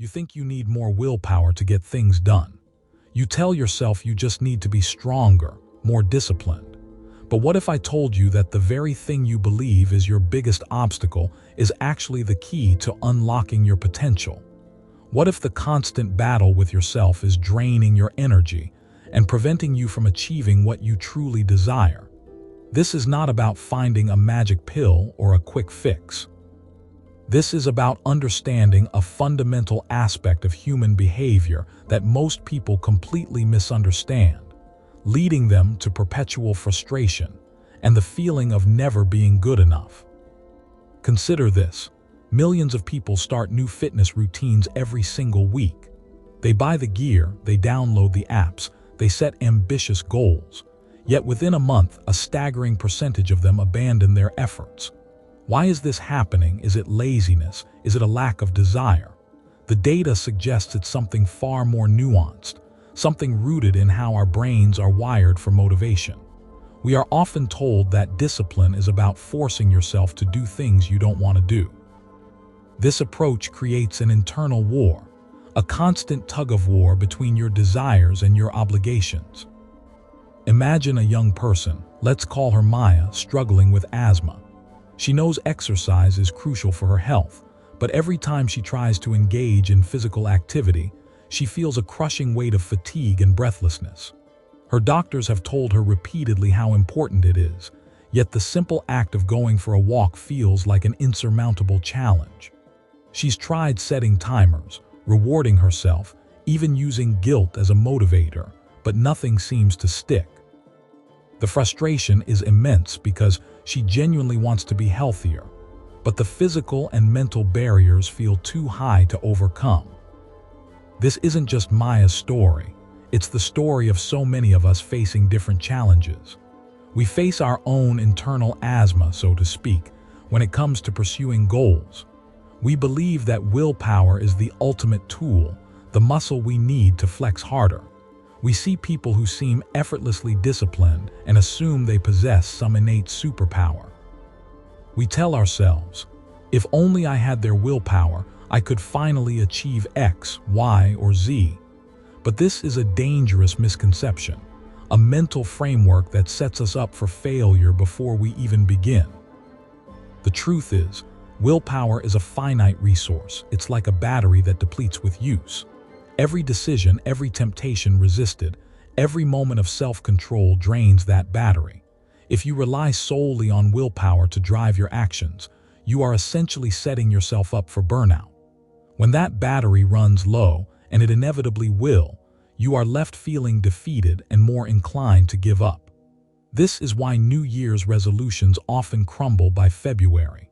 You think you need more willpower to get things done. You tell yourself you just need to be stronger, more disciplined. But what if I told you that the very thing you believe is your biggest obstacle is actually the key to unlocking your potential? What if the constant battle with yourself is draining your energy and preventing you from achieving what you truly desire? This is not about finding a magic pill or a quick fix. This is about understanding a fundamental aspect of human behavior that most people completely misunderstand, leading them to perpetual frustration and the feeling of never being good enough. Consider this. Millions of people start new fitness routines every single week. They buy the gear, they download the apps, they set ambitious goals. Yet within a month, a staggering percentage of them abandon their efforts. Why is this happening? Is it laziness? Is it a lack of desire? The data suggests it's something far more nuanced, something rooted in how our brains are wired for motivation. We are often told that discipline is about forcing yourself to do things you don't want to do. This approach creates an internal war, a constant tug-of-war between your desires and your obligations. Imagine a young person, let's call her Maya, struggling with asthma. She knows exercise is crucial for her health, but every time she tries to engage in physical activity, she feels a crushing weight of fatigue and breathlessness. Her doctors have told her repeatedly how important it is, yet the simple act of going for a walk feels like an insurmountable challenge. She's tried setting timers, rewarding herself, even using guilt as a motivator, but nothing seems to stick. The frustration is immense because she genuinely wants to be healthier, but the physical and mental barriers feel too high to overcome. This isn't just Maya's story, it's the story of so many of us facing different challenges. We face our own internal asthma, so to speak, when it comes to pursuing goals. We believe that willpower is the ultimate tool, the muscle we need to flex harder. We see people who seem effortlessly disciplined and assume they possess some innate superpower. We tell ourselves, if only I had their willpower, I could finally achieve X, Y, or Z. But this is a dangerous misconception, a mental framework that sets us up for failure before we even begin. The truth is, willpower is a finite resource. It's like a battery that depletes with use. Every decision, every temptation resisted, every moment of self-control drains that battery. If you rely solely on willpower to drive your actions, you are essentially setting yourself up for burnout. When that battery runs low, and it inevitably will, you are left feeling defeated and more inclined to give up. This is why New Year's resolutions often crumble by February.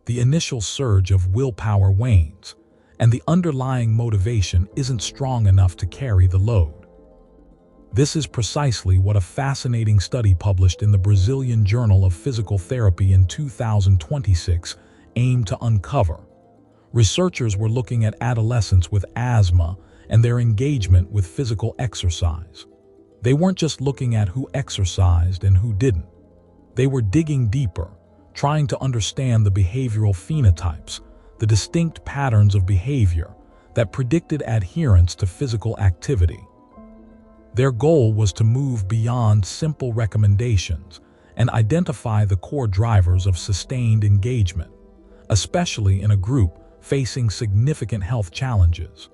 The initial surge of willpower wanes, and the underlying motivation isn't strong enough to carry the load. This is precisely what a fascinating study published in the Brazilian Journal of Physical Therapy in 2026 aimed to uncover. Researchers were looking at adolescents with asthma and their engagement with physical exercise. They weren't just looking at who exercised and who didn't. They were digging deeper, trying to understand the behavioral phenotypes, the distinct patterns of behavior that predicted adherence to physical activity. Their goal was to move beyond simple recommendations and identify the core drivers of sustained engagement, especially in a group facing significant health challenges.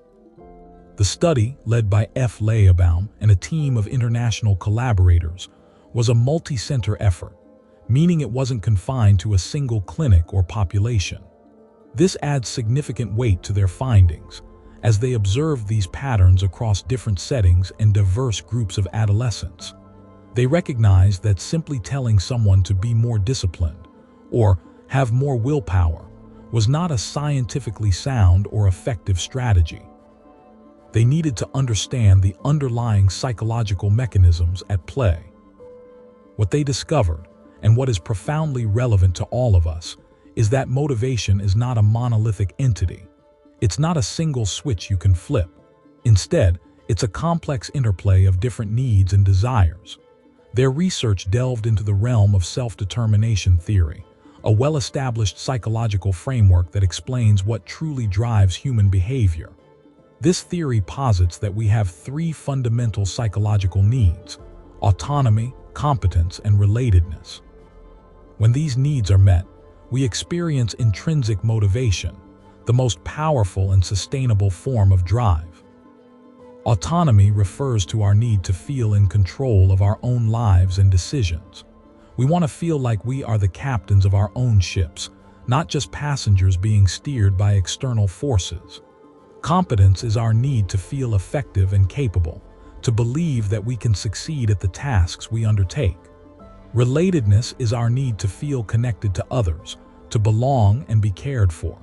The study, led by F. Leobaum and a team of international collaborators, was a multi-center effort, meaning it wasn't confined to a single clinic or population. This adds significant weight to their findings, as they observed these patterns across different settings and diverse groups of adolescents. They recognized that simply telling someone to be more disciplined or have more willpower was not a scientifically sound or effective strategy. They needed to understand the underlying psychological mechanisms at play. What they discovered, and what is profoundly relevant to all of us, is that motivation is not a monolithic entity. It's not a single switch you can flip. Instead, it's a complex interplay of different needs and desires. Their research delved into the realm of self-determination theory, a well-established psychological framework that explains what truly drives human behavior. This theory posits that we have three fundamental psychological needs: autonomy, competence, and relatedness. When these needs are met, we experience intrinsic motivation, the most powerful and sustainable form of drive. Autonomy refers to our need to feel in control of our own lives and decisions. We want to feel like we are the captains of our own ships, not just passengers being steered by external forces. Competence is our need to feel effective and capable, to believe that we can succeed at the tasks we undertake. Relatedness is our need to feel connected to others, to belong and be cared for.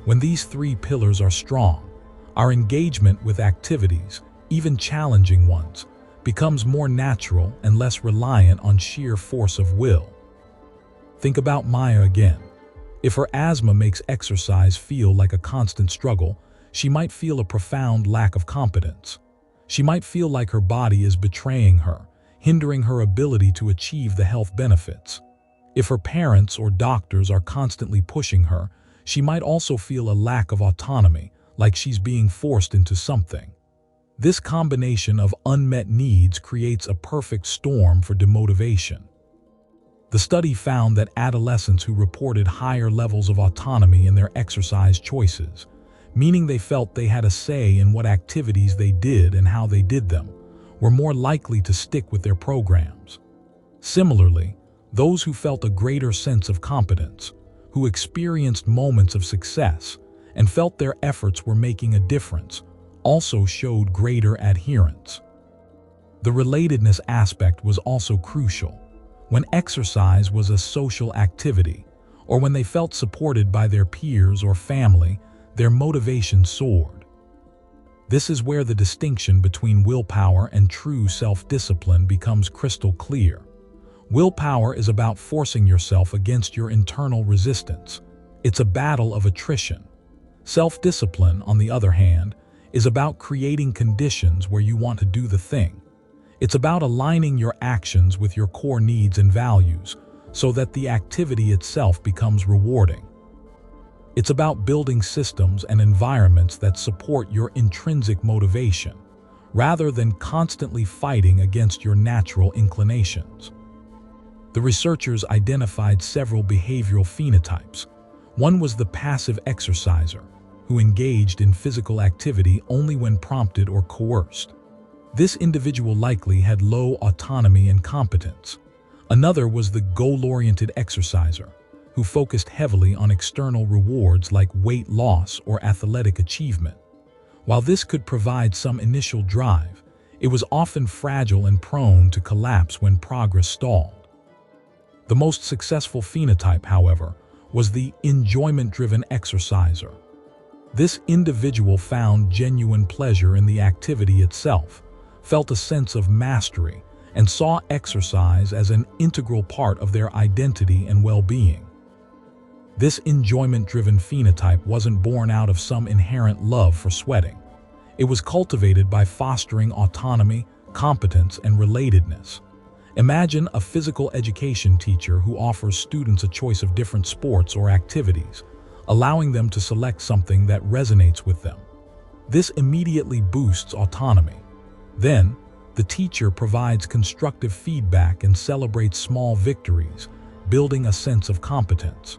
When these three pillars are strong, our engagement with activities, even challenging ones, becomes more natural and less reliant on sheer force of will. Think about Maya again. If her asthma makes exercise feel like a constant struggle, she might feel a profound lack of competence. She might feel like her body is betraying her, hindering her ability to achieve the health benefits. If her parents or doctors are constantly pushing her, she might also feel a lack of autonomy, like she's being forced into something. This combination of unmet needs creates a perfect storm for demotivation. The study found that adolescents who reported higher levels of autonomy in their exercise choices, meaning they felt they had a say in what activities they did and how they did them, were more likely to stick with their programs. Similarly, those who felt a greater sense of competence, who experienced moments of success, and felt their efforts were making a difference, also showed greater adherence. The relatedness aspect was also crucial. When exercise was a social activity, or when they felt supported by their peers or family, their motivation soared. This is where the distinction between willpower and true self-discipline becomes crystal clear. Willpower is about forcing yourself against your internal resistance. It's a battle of attrition. Self-discipline, on the other hand, is about creating conditions where you want to do the thing. It's about aligning your actions with your core needs and values so that the activity itself becomes rewarding. It's about building systems and environments that support your intrinsic motivation, rather than constantly fighting against your natural inclinations. The researchers identified several behavioral phenotypes. One was the passive exerciser, who engaged in physical activity only when prompted or coerced. This individual likely had low autonomy and competence. Another was the goal-oriented exerciser, who focused heavily on external rewards like weight loss or athletic achievement. While this could provide some initial drive, it was often fragile and prone to collapse when progress stalled. The most successful phenotype, however, was the enjoyment-driven exerciser. This individual found genuine pleasure in the activity itself, felt a sense of mastery, and saw exercise as an integral part of their identity and well-being. This enjoyment-driven phenotype wasn't born out of some inherent love for sweating. It was cultivated by fostering autonomy, competence, and relatedness. Imagine a physical education teacher who offers students a choice of different sports or activities, allowing them to select something that resonates with them. This immediately boosts autonomy. Then, the teacher provides constructive feedback and celebrates small victories, building a sense of competence.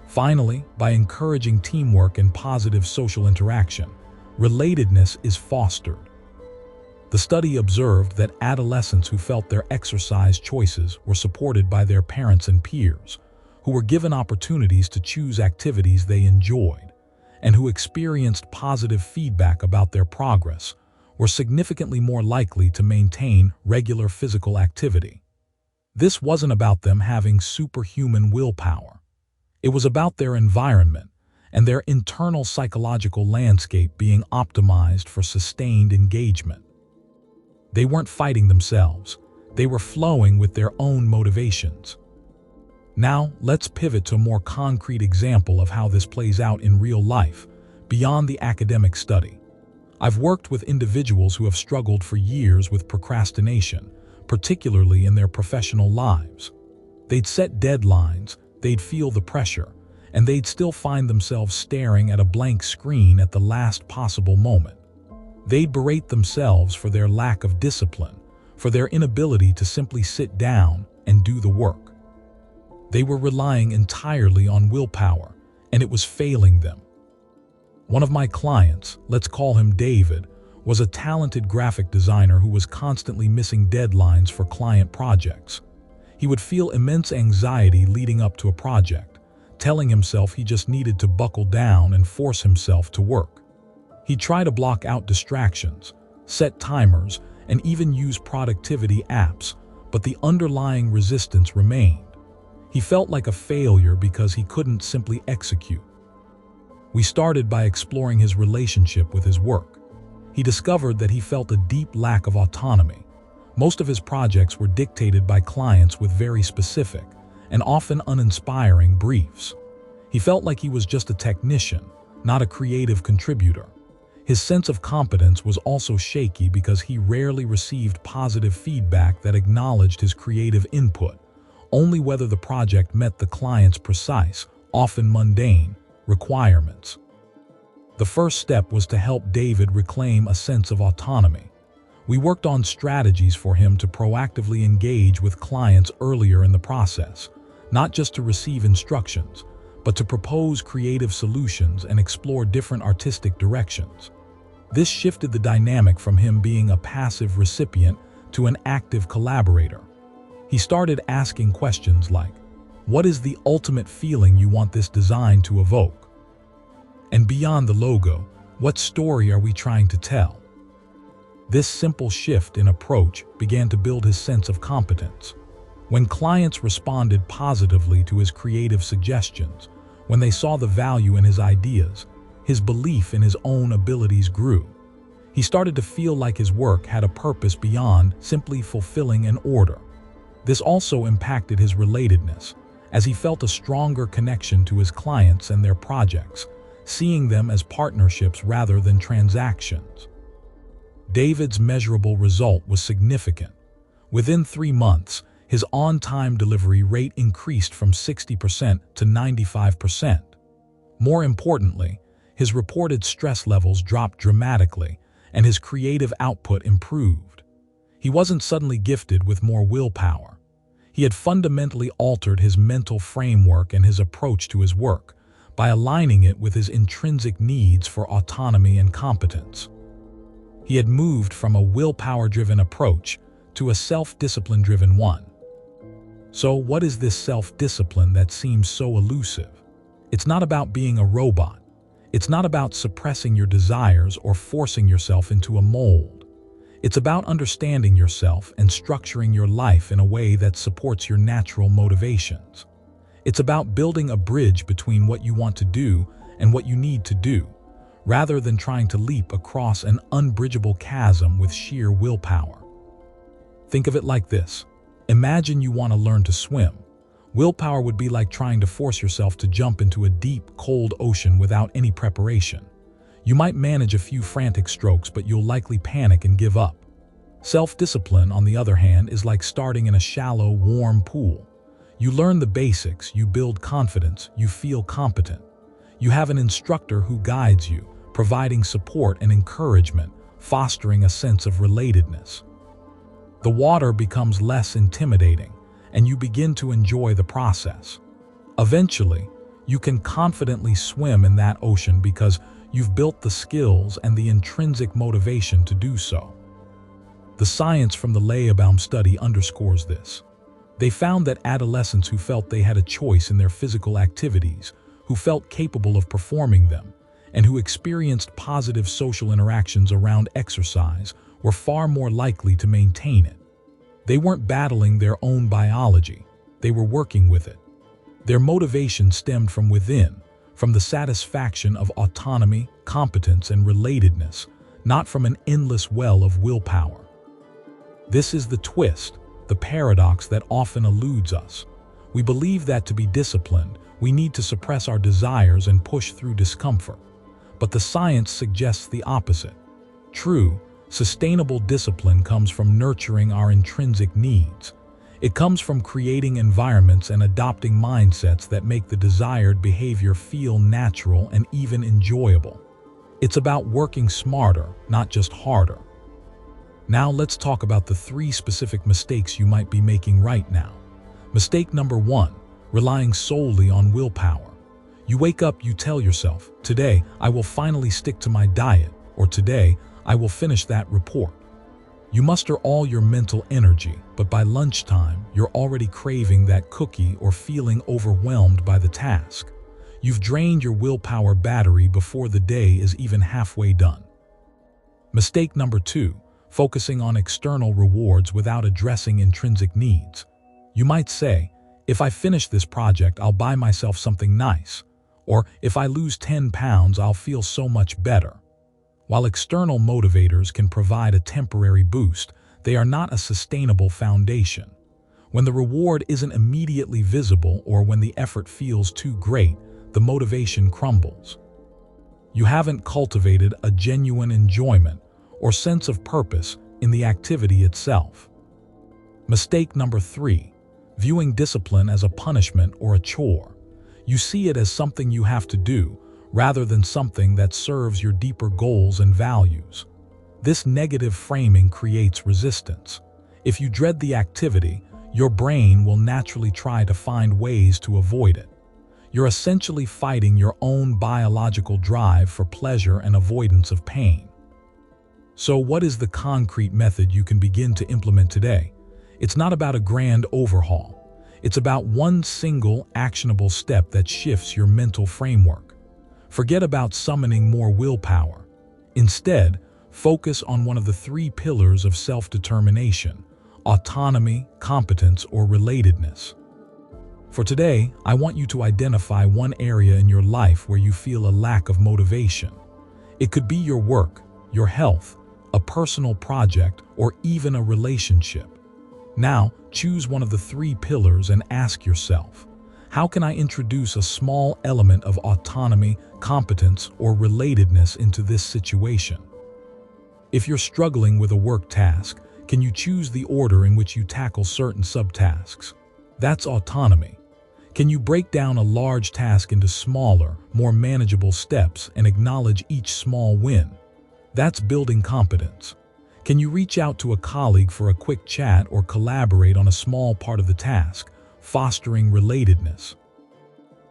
Finally, by encouraging teamwork and positive social interaction, relatedness is fostered. The study observed that adolescents who felt their exercise choices were supported by their parents and peers, who were given opportunities to choose activities they enjoyed, and who experienced positive feedback about their progress, were significantly more likely to maintain regular physical activity. This wasn't about them having superhuman willpower. It was about their environment and their internal psychological landscape being optimized for sustained engagement. They weren't fighting themselves. They were flowing with their own motivations. Now, let's pivot to a more concrete example of how this plays out in real life, beyond the academic study. I've worked with individuals who have struggled for years with procrastination, particularly in their professional lives. They'd set deadlines, they'd feel the pressure, and they'd still find themselves staring at a blank screen at the last possible moment. They'd berate themselves for their lack of discipline, for their inability to simply sit down and do the work. They were relying entirely on willpower, and it was failing them. One of my clients, let's call him David, was a talented graphic designer who was constantly missing deadlines for client projects. He would feel immense anxiety leading up to a project, telling himself he just needed to buckle down and force himself to work. He'd try to block out distractions, set timers, and even use productivity apps, but the underlying resistance remained. He felt like a failure because he couldn't simply execute. We started by exploring his relationship with his work. He discovered that he felt a deep lack of autonomy. Most of his projects were dictated by clients with very specific and often uninspiring briefs. He felt like he was just a technician, not a creative contributor. His sense of competence was also shaky because he rarely received positive feedback that acknowledged his creative input, only whether the project met the client's precise, often mundane, requirements. The first step was to help David reclaim a sense of autonomy. We worked on strategies for him to proactively engage with clients earlier in the process, not just to receive instructions, but to propose creative solutions and explore different artistic directions. This shifted the dynamic from him being a passive recipient to an active collaborator. He started asking questions like, "What is the ultimate feeling you want this design to evoke?" And beyond the logo, what story are we trying to tell? This simple shift in approach began to build his sense of competence. When clients responded positively to his creative suggestions, when they saw the value in his ideas, his belief in his own abilities grew. He started to feel like his work had a purpose beyond simply fulfilling an order. This also impacted his relatedness, as he felt a stronger connection to his clients and their projects, seeing them as partnerships rather than transactions. David's measurable result was significant. Within 3 months, his on-time delivery rate increased from 60% to 95%. More importantly, his reported stress levels dropped dramatically, and his creative output improved. He wasn't suddenly gifted with more willpower. He had fundamentally altered his mental framework and his approach to his work by aligning it with his intrinsic needs for autonomy and competence. He had moved from a willpower-driven approach to a self-discipline-driven one. So what is this self-discipline that seems so elusive? It's not about being a robot. It's not about suppressing your desires or forcing yourself into a mold. It's about understanding yourself and structuring your life in a way that supports your natural motivations. It's about building a bridge between what you want to do and what you need to do, rather than trying to leap across an unbridgeable chasm with sheer willpower. Think of it like this. Imagine you want to learn to swim. Willpower would be like trying to force yourself to jump into a deep, cold ocean without any preparation. You might manage a few frantic strokes, but you'll likely panic and give up. Self-discipline, on the other hand, is like starting in a shallow, warm pool. You learn the basics, you build confidence, you feel competent. You have an instructor who guides you, providing support and encouragement, fostering a sense of relatedness. The water becomes less intimidating, and you begin to enjoy the process. Eventually, you can confidently swim in that ocean because you've built the skills and the intrinsic motivation to do so. The science from the Willpower study underscores this. They found that adolescents who felt they had a choice in their physical activities, who felt capable of performing them, and who experienced positive social interactions around exercise were far more likely to maintain it. They weren't battling their own biology, they were working with it. Their motivation stemmed from within, from the satisfaction of autonomy, competence, and relatedness, not from an endless well of willpower. This is the twist, the paradox that often eludes us. We believe that to be disciplined, we need to suppress our desires and push through discomfort. But the science suggests the opposite. True, sustainable discipline comes from nurturing our intrinsic needs. It comes from creating environments and adopting mindsets that make the desired behavior feel natural and even enjoyable. It's about working smarter, not just harder. Now let's talk about the 3 specific mistakes you might be making right now. Mistake number 1, relying solely on willpower. You wake up, you tell yourself, today I will finally stick to my diet, or today I will finish that report. You muster all your mental energy, but by lunchtime, you're already craving that cookie or feeling overwhelmed by the task. You've drained your willpower battery before the day is even halfway done. Mistake number 2, focusing on external rewards without addressing intrinsic needs. You might say, if I finish this project, I'll buy myself something nice. Or if I lose 10 pounds, I'll feel so much better. While external motivators can provide a temporary boost, they are not a sustainable foundation. When the reward isn't immediately visible or when the effort feels too great, the motivation crumbles. You haven't cultivated a genuine enjoyment or sense of purpose in the activity itself. Mistake number 3, viewing discipline as a punishment or a chore. You see it as something you have to do, rather than something that serves your deeper goals and values. This negative framing creates resistance. If you dread the activity, your brain will naturally try to find ways to avoid it. You're essentially fighting your own biological drive for pleasure and avoidance of pain. So what is the concrete method you can begin to implement today? It's not about a grand overhaul. It's about one single, actionable step that shifts your mental framework. Forget about summoning more willpower. Instead, focus on one of the 3 pillars of self-determination: autonomy, competence, or relatedness. For today, I want you to identify one area in your life where you feel a lack of motivation. It could be your work, your health, a personal project, or even a relationship. Now, choose one of the 3 pillars and ask yourself, how can I introduce a small element of autonomy, competence, or relatedness into this situation? If you're struggling with a work task, can you choose the order in which you tackle certain subtasks? That's autonomy. Can you break down a large task into smaller, more manageable steps and acknowledge each small win? That's building competence. Can you reach out to a colleague for a quick chat or collaborate on a small part of the task, fostering relatedness?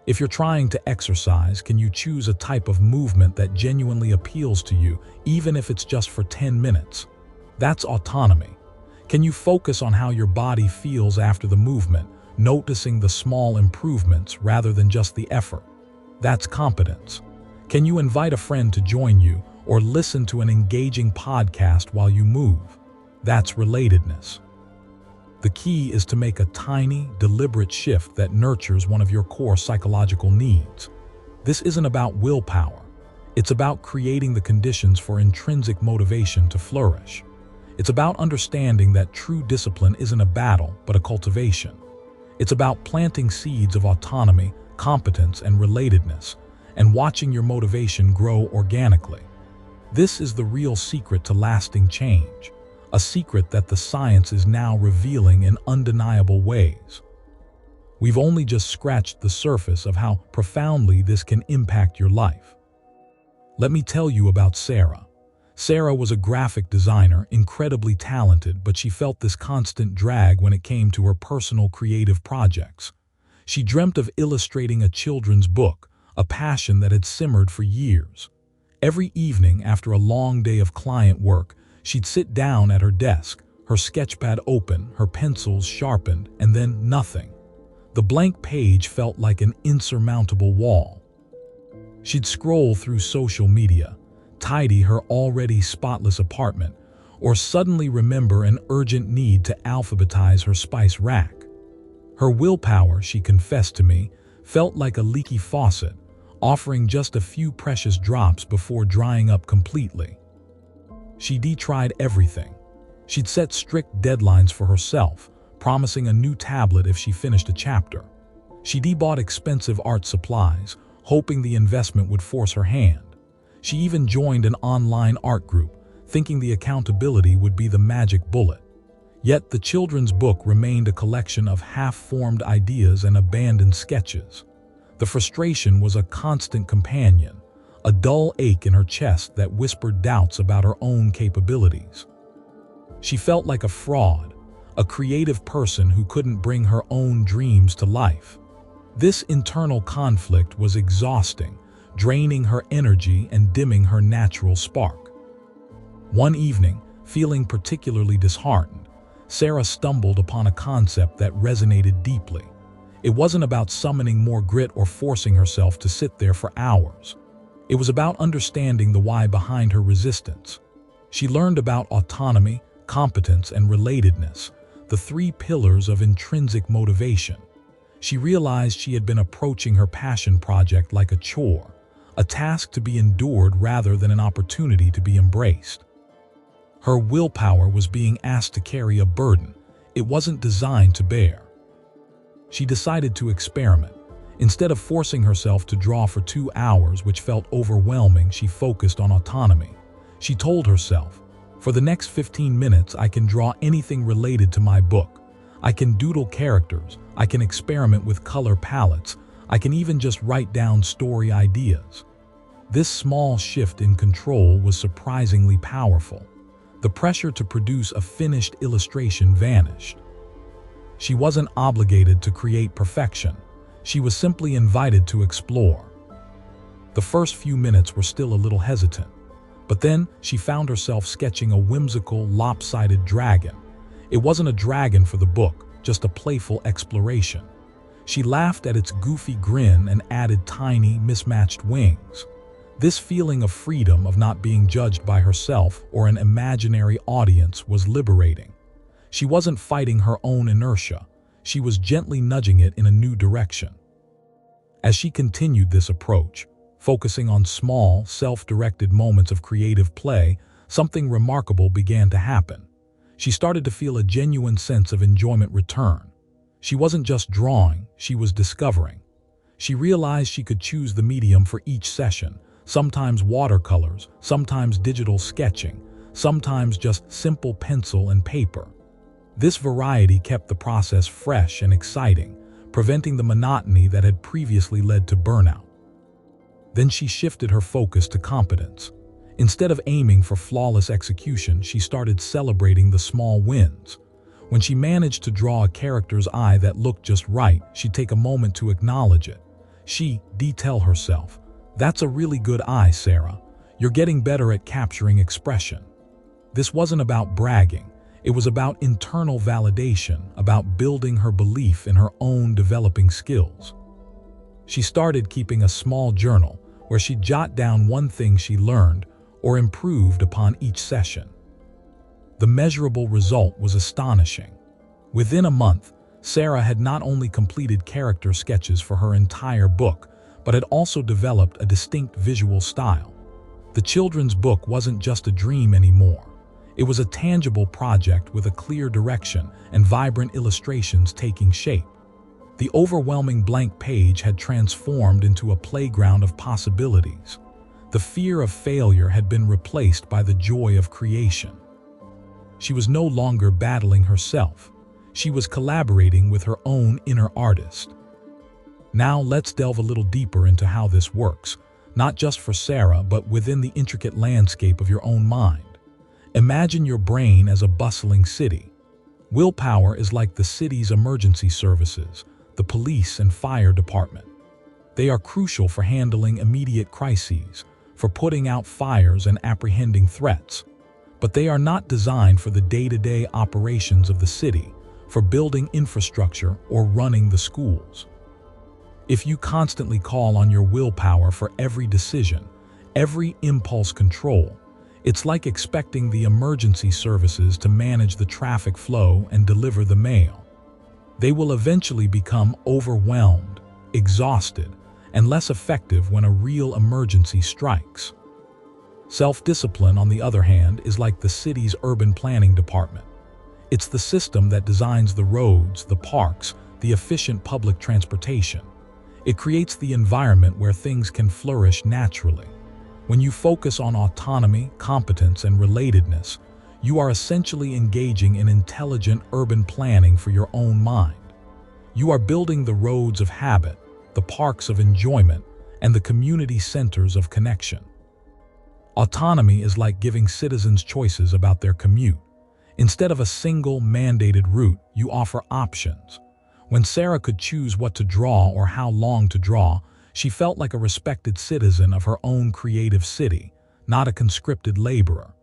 If you're trying to exercise, can you choose a type of movement that genuinely appeals to you, even if it's just for 10 minutes? That's autonomy. Can you focus on how your body feels after the movement, noticing the small improvements rather than just the effort? That's competence. Can you invite a friend to join you or listen to an engaging podcast while you move? That's relatedness. The key is to make a tiny, deliberate shift that nurtures one of your core psychological needs. This isn't about willpower. It's about creating the conditions for intrinsic motivation to flourish. It's about understanding that true discipline isn't a battle, but a cultivation. It's about planting seeds of autonomy, competence, and relatedness, and watching your motivation grow organically. This is the real secret to lasting change. A secret that the science is now revealing in undeniable ways. We've only just scratched the surface of how profoundly this can impact your life. Let me tell you about Sarah. Sarah was a graphic designer, incredibly talented, but she felt this constant drag when it came to her personal creative projects. She dreamt of illustrating a children's book, a passion that had simmered for years. Every evening after a long day of client work, she'd sit down at her desk, her sketchpad open, her pencils sharpened, and then nothing. The blank page felt like an insurmountable wall. She'd scroll through social media, tidy her already spotless apartment, or suddenly remember an urgent need to alphabetize her spice rack. Her willpower, she confessed to me, felt like a leaky faucet, offering just a few precious drops before drying up completely. She tried everything. She'd set strict deadlines for herself, promising a new tablet if she finished a chapter. She bought expensive art supplies, hoping the investment would force her hand. She even joined an online art group, thinking the accountability would be the magic bullet. Yet the children's book remained a collection of half-formed ideas and abandoned sketches. The frustration was a constant companion, a dull ache in her chest that whispered doubts about her own capabilities. She felt like a fraud, a creative person who couldn't bring her own dreams to life. This internal conflict was exhausting, draining her energy and dimming her natural spark. One evening, feeling particularly disheartened, Sarah stumbled upon a concept that resonated deeply. It wasn't about summoning more grit or forcing herself to sit there for hours. It was about understanding the why behind her resistance. She learned about autonomy, competence, and relatedness, the three pillars of intrinsic motivation. She realized she had been approaching her passion project like a chore, a task to be endured rather than an opportunity to be embraced. Her willpower was being asked to carry a burden it wasn't designed to bear. She decided to experiment. Instead of forcing herself to draw for 2 hours, which felt overwhelming, she focused on autonomy. She told herself, "For the next 15 minutes, I can draw anything related to my book. I can doodle characters, I can experiment with color palettes, I can even just write down story ideas." This small shift in control was surprisingly powerful. The pressure to produce a finished illustration vanished. She wasn't obligated to create perfection. She was simply invited to explore. The first few minutes were still a little hesitant, but then she found herself sketching a whimsical, lopsided dragon. It wasn't a dragon for the book, just a playful exploration. She laughed at its goofy grin and added tiny, mismatched wings. This feeling of freedom, of not being judged by herself or an imaginary audience, was liberating. She wasn't fighting her own inertia. She was gently nudging it in a new direction. As she continued this approach, focusing on small, self-directed moments of creative play, something remarkable began to happen. She started to feel a genuine sense of enjoyment return. She wasn't just drawing, she was discovering. She realized she could choose the medium for each session, sometimes watercolors, sometimes digital sketching, sometimes just simple pencil and paper. This variety kept the process fresh and exciting, preventing the monotony that had previously led to burnout. Then she shifted her focus to competence. Instead of aiming for flawless execution, she started celebrating the small wins. When she managed to draw a character's eye that looked just right, she'd take a moment to acknowledge it. She'd tell herself, "That's a really good eye, Sarah. You're getting better at capturing expression." This wasn't about bragging. It was about internal validation, about building her belief in her own developing skills. She started keeping a small journal where she'd jot down one thing she learned or improved upon each session. The measurable result was astonishing. Within a month, Sarah had not only completed character sketches for her entire book, but had also developed a distinct visual style. The children's book wasn't just a dream anymore. It was a tangible project with a clear direction and vibrant illustrations taking shape. The overwhelming blank page had transformed into a playground of possibilities. The fear of failure had been replaced by the joy of creation. She was no longer battling herself. She was collaborating with her own inner artist. Now let's delve a little deeper into how this works, not just for Sarah, but within the intricate landscape of your own mind. Imagine your brain as a bustling city. Willpower is like the city's emergency services, the police and fire department. They are crucial for handling immediate crises, for putting out fires and apprehending threats. But they are not designed for the day-to-day operations of the city, for building infrastructure or running the schools. If you constantly call on your willpower for every decision, every impulse control, it's like expecting the emergency services to manage the traffic flow and deliver the mail. They will eventually become overwhelmed, exhausted, and less effective when a real emergency strikes. Self-discipline, on the other hand, is like the city's urban planning department. It's the system that designs the roads, the parks, the efficient public transportation. It creates the environment where things can flourish naturally. When you focus on autonomy, competence, and relatedness, You are essentially engaging in intelligent urban planning for your own mind. You are building the roads of habit, the parks of enjoyment, and the community centers of connection. Autonomy is like giving citizens choices about their commute. Instead of a single mandated route, you offer options. When Sarah could choose what to draw or how long to draw, she felt like a respected citizen of her own creative city, not a conscripted laborer.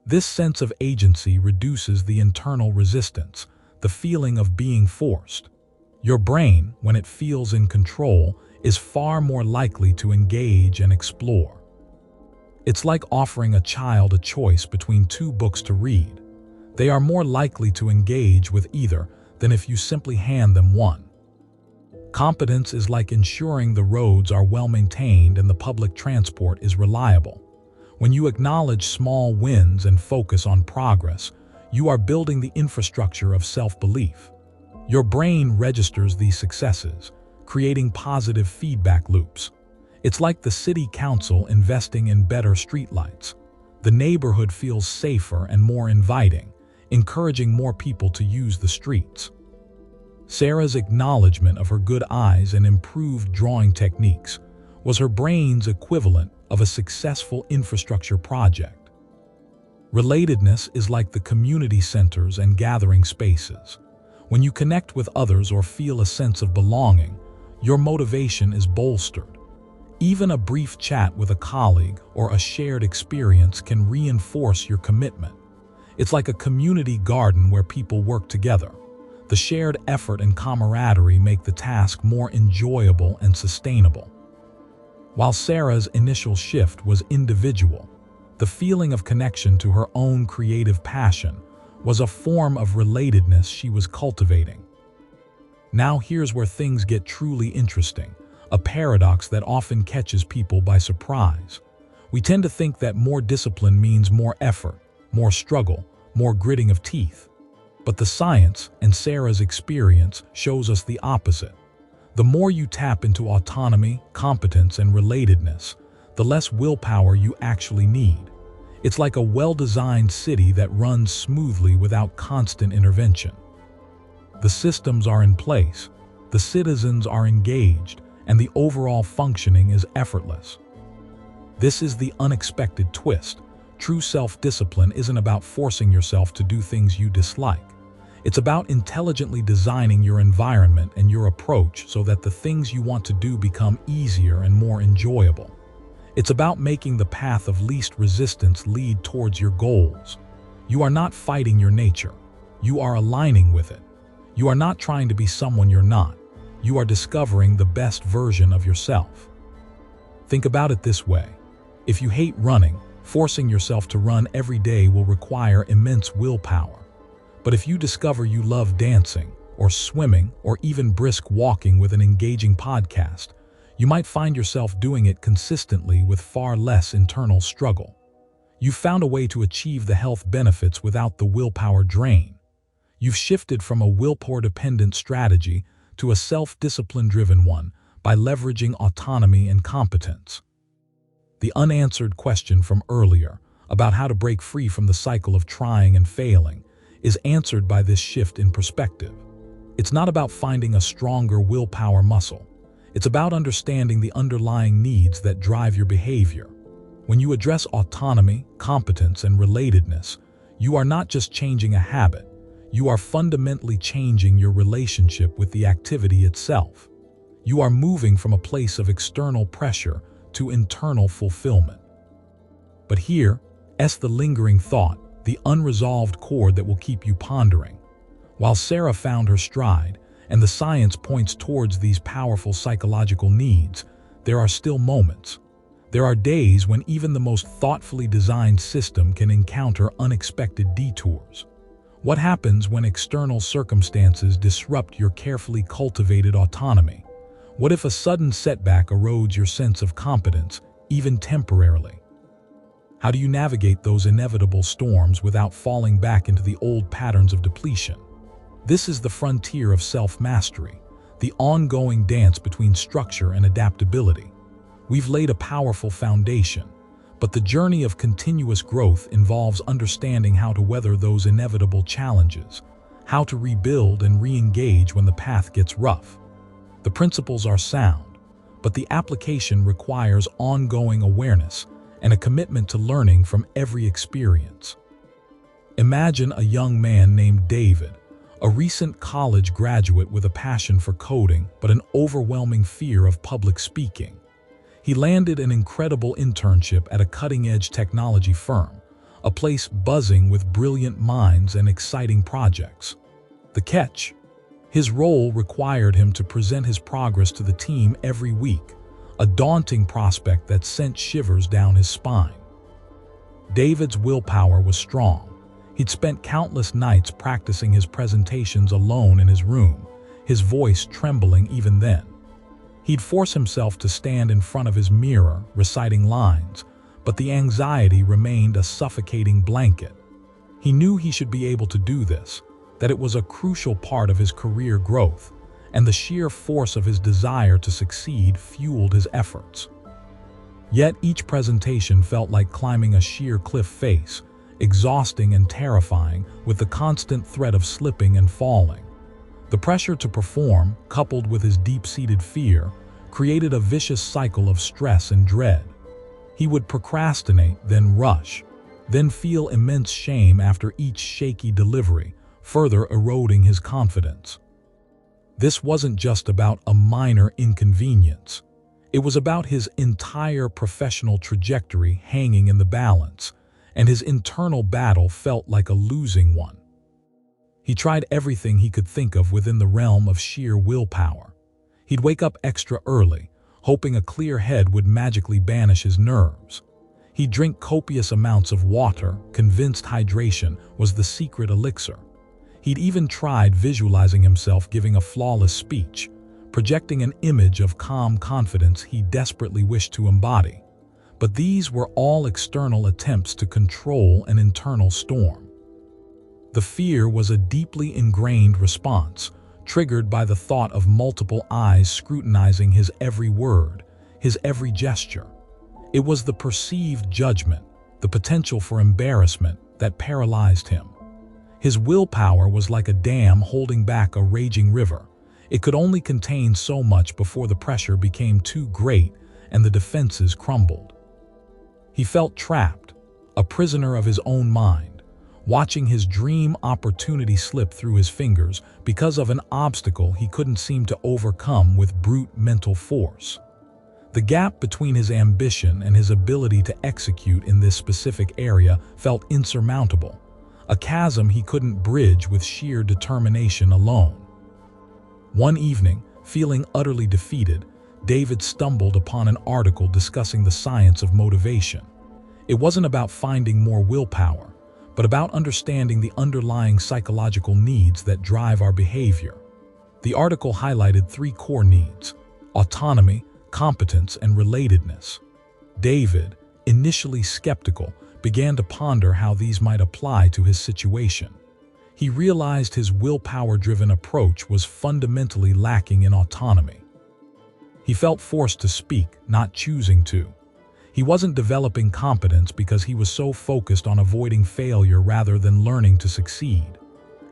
This sense of agency reduces the internal resistance, the feeling of being forced. Your brain, when it feels in control, is far more likely to engage and explore. It's like offering a child a choice between two books to read. They are more likely to engage with either than if you simply hand them one. Competence is like ensuring the roads are well maintained and the public transport is reliable. When you acknowledge small wins and focus on progress, you are building the infrastructure of self-belief. Your brain registers these successes, creating positive feedback loops. It's like the city council investing in better streetlights. The neighborhood feels safer and more inviting, encouraging more people to use the streets. Sarah's acknowledgement of her good eyes and improved drawing techniques was her brain's equivalent of a successful infrastructure project. Relatedness is like the community centers and gathering spaces. When you connect with others or feel a sense of belonging, your motivation is bolstered. Even a brief chat with a colleague or a shared experience can reinforce your commitment. It's like a community garden where people work together. The shared effort and camaraderie make the task more enjoyable and sustainable. While Sarah's initial shift was individual, the feeling of connection to her own creative passion was a form of relatedness she was cultivating. Now here's where things get truly interesting, a paradox that often catches people by surprise. We tend to think that more discipline means more effort, more struggle, more gritting of teeth. But the science and Sarah's experience shows us the opposite. The more you tap into autonomy, competence, and relatedness, the less willpower you actually need. It's like a well-designed city that runs smoothly without constant intervention. The systems are in place, the citizens are engaged, and the overall functioning is effortless. This is the unexpected twist. True self-discipline isn't about forcing yourself to do things you dislike. It's about intelligently designing your environment and your approach so that the things you want to do become easier and more enjoyable. It's about making the path of least resistance lead towards your goals. You are not fighting your nature. You are aligning with it. You are not trying to be someone you're not. You are discovering the best version of yourself. Think about it this way. If you hate running, forcing yourself to run every day will require immense willpower. But if you discover you love dancing, or swimming, or even brisk walking with an engaging podcast, you might find yourself doing it consistently with far less internal struggle. You've found a way to achieve the health benefits without the willpower drain. You've shifted from a willpower-dependent strategy to a self-discipline-driven one by leveraging autonomy and competence. The unanswered question from earlier about how to break free from the cycle of trying and failing is answered by this shift in perspective. It's not about finding a stronger willpower muscle. It's about understanding the underlying needs that drive your behavior. When you address autonomy, competence, and relatedness, you are not just changing a habit, you are fundamentally changing your relationship with the activity itself. You are moving from a place of external pressure to internal fulfillment. But here's the lingering thought, the unresolved chord that will keep you pondering. While Sarah found her stride, and the science points towards these powerful psychological needs, there are still moments. There are days when even the most thoughtfully designed system can encounter unexpected detours. What happens when external circumstances disrupt your carefully cultivated autonomy? What if a sudden setback erodes your sense of competence, even temporarily? How do you navigate those inevitable storms without falling back into the old patterns of depletion? This is the frontier of self-mastery, the ongoing dance between structure and adaptability. We've laid a powerful foundation, But the journey of continuous growth involves understanding how to weather those inevitable challenges, how to rebuild and re-engage when the path gets rough. The principles are sound, but the application requires ongoing awareness and a commitment to learning from every experience. Imagine a young man named David, a recent college graduate with a passion for coding but an overwhelming fear of public speaking. He landed an incredible internship at a cutting-edge technology firm, a place buzzing with brilliant minds and exciting projects. The catch? His role required him to present his progress to the team every week, a daunting prospect that sent shivers down his spine. David's willpower was strong. He'd spent countless nights practicing his presentations alone in his room, his voice trembling even then. He'd force himself to stand in front of his mirror, reciting lines, but the anxiety remained a suffocating blanket. He knew he should be able to do this, that it was a crucial part of his career growth, and the sheer force of his desire to succeed fueled his efforts. Yet each presentation felt like climbing a sheer cliff face, exhausting and terrifying, with the constant threat of slipping and falling. The pressure to perform, coupled with his deep-seated fear, created a vicious cycle of stress and dread. He would procrastinate, then rush, then feel immense shame after each shaky delivery, further eroding his confidence. This wasn't just about a minor inconvenience. It was about his entire professional trajectory hanging in the balance, and his internal battle felt like a losing one. He tried everything he could think of within the realm of sheer willpower. He'd wake up extra early, hoping a clear head would magically banish his nerves. He'd drink copious amounts of water, convinced hydration was the secret elixir. He'd even tried visualizing himself giving a flawless speech, projecting an image of calm confidence he desperately wished to embody. But these were all external attempts to control an internal storm. The fear was a deeply ingrained response, triggered by the thought of multiple eyes scrutinizing his every word, his every gesture. It was the perceived judgment, the potential for embarrassment, that paralyzed him. His willpower was like a dam holding back a raging river. It could only contain so much before the pressure became too great and the defenses crumbled. He felt trapped, a prisoner of his own mind, watching his dream opportunity slip through his fingers because of an obstacle he couldn't seem to overcome with brute mental force. The gap between his ambition and his ability to execute in this specific area felt insurmountable, a chasm he couldn't bridge with sheer determination alone. One evening, feeling utterly defeated, David stumbled upon an article discussing the science of motivation. It wasn't about finding more willpower, but about understanding the underlying psychological needs that drive our behavior. The article highlighted 3 core needs: autonomy, competence, and relatedness. David, initially skeptical, began to ponder how these might apply to his situation. He realized his willpower-driven approach was fundamentally lacking in autonomy. He felt forced to speak, not choosing to. He wasn't developing competence because he was so focused on avoiding failure rather than learning to succeed.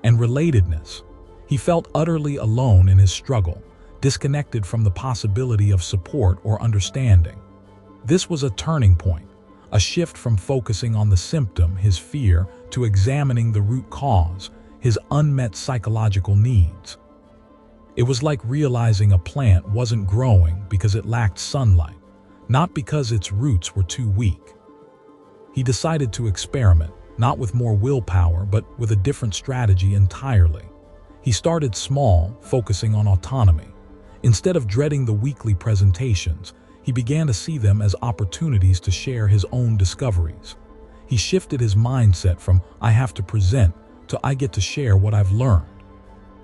And relatedness. He felt utterly alone in his struggle, disconnected from the possibility of support or understanding. This was a turning point, a shift from focusing on the symptom, his fear, to examining the root cause, his unmet psychological needs. It was like realizing a plant wasn't growing because it lacked sunlight, not because its roots were too weak. He decided to experiment, not with more willpower, but with a different strategy entirely. He started small, focusing on autonomy. Instead of dreading the weekly presentations, he began to see them as opportunities to share his own discoveries. He shifted his mindset from "I have to present" to "I get to share what I've learned."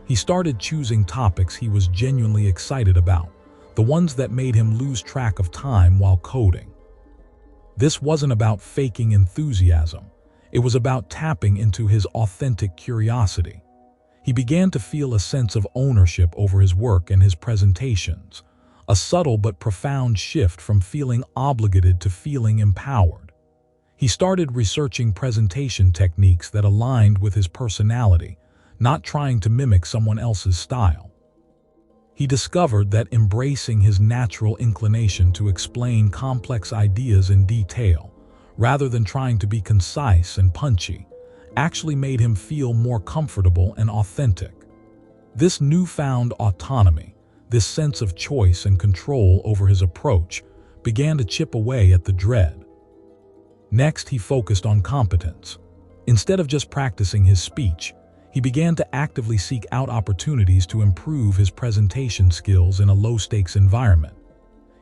He started choosing topics he was genuinely excited about, the ones that made him lose track of time while coding. This wasn't about faking enthusiasm. It was about tapping into his authentic curiosity. He began to feel a sense of ownership over his work and his presentations, a subtle but profound shift from feeling obligated to feeling empowered. He started researching presentation techniques that aligned with his personality, not trying to mimic someone else's style. He discovered that embracing his natural inclination to explain complex ideas in detail, rather than trying to be concise and punchy, actually made him feel more comfortable and authentic. This newfound autonomy, this sense of choice and control over his approach, began to chip away at the dread. Next, he focused on competence. Instead of just practicing his speech, he began to actively seek out opportunities to improve his presentation skills in a low-stakes environment.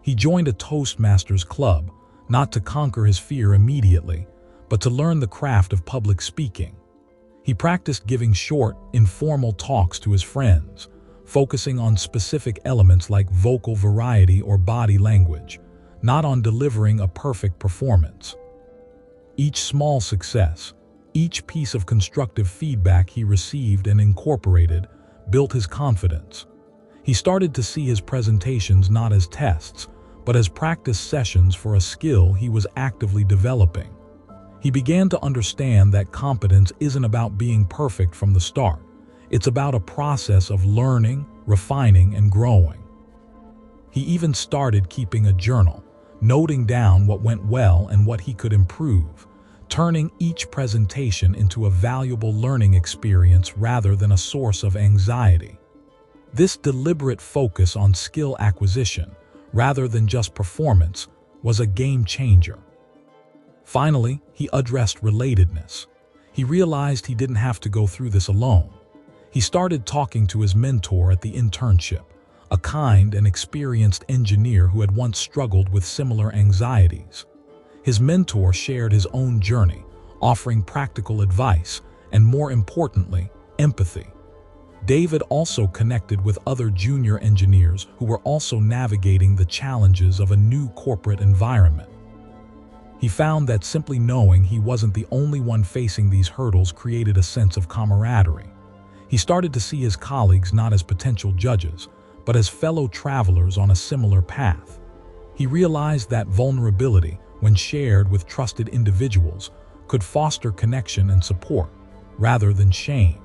He joined a Toastmasters club, not to conquer his fear immediately, but to learn the craft of public speaking. He practiced giving short, informal talks to his friends, focusing on specific elements like vocal variety or body language, not on delivering a perfect performance. Each small success, each piece of constructive feedback he received and incorporated, built his confidence. He started to see his presentations not as tests, but as practice sessions for a skill he was actively developing. He began to understand that competence isn't about being perfect from the start. It's about a process of learning, refining, and growing. He even started keeping a journal, noting down what went well and what he could improve, turning each presentation into a valuable learning experience rather than a source of anxiety. This deliberate focus on skill acquisition, rather than just performance, was a game changer. Finally, he addressed relatedness. He realized he didn't have to go through this alone. He started talking to his mentor at the internship, a kind and experienced engineer who had once struggled with similar anxieties. His mentor shared his own journey, offering practical advice and, more importantly, empathy. David also connected with other junior engineers who were also navigating the challenges of a new corporate environment. He found that simply knowing he wasn't the only one facing these hurdles created a sense of camaraderie. He started to see his colleagues not as potential judges, but as fellow travelers on a similar path. He realized that vulnerability, when shared with trusted individuals, could foster connection and support, rather than shame.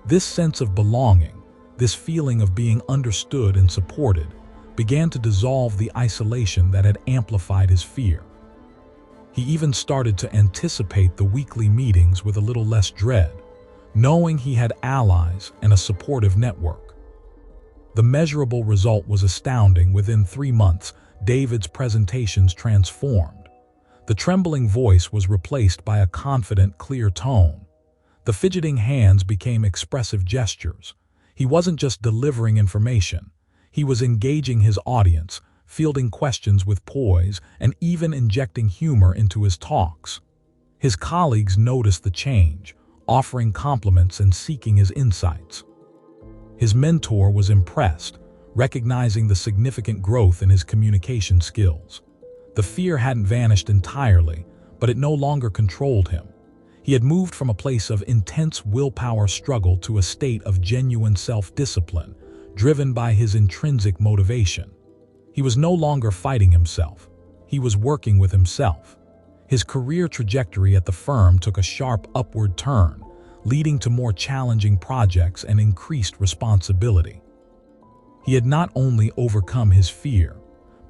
This sense of belonging, this feeling of being understood and supported, began to dissolve the isolation that had amplified his fear. He even started to anticipate the weekly meetings with a little less dread, knowing he had allies and a supportive network. The measurable result was astounding. Within 3 months, David's presentations transformed. The trembling voice was replaced by a confident, clear tone. The fidgeting hands became expressive gestures. He wasn't just delivering information. He was engaging his audience, fielding questions with poise, and even injecting humor into his talks. His colleagues noticed the change, offering compliments and seeking his insights. His mentor was impressed, recognizing the significant growth in his communication skills. The fear hadn't vanished entirely, but it no longer controlled him. He had moved from a place of intense willpower struggle to a state of genuine self-discipline, driven by his intrinsic motivation. He was no longer fighting himself. He was working with himself. His career trajectory at the firm took a sharp upward turn, leading to more challenging projects and increased responsibility. He had not only overcome his fear,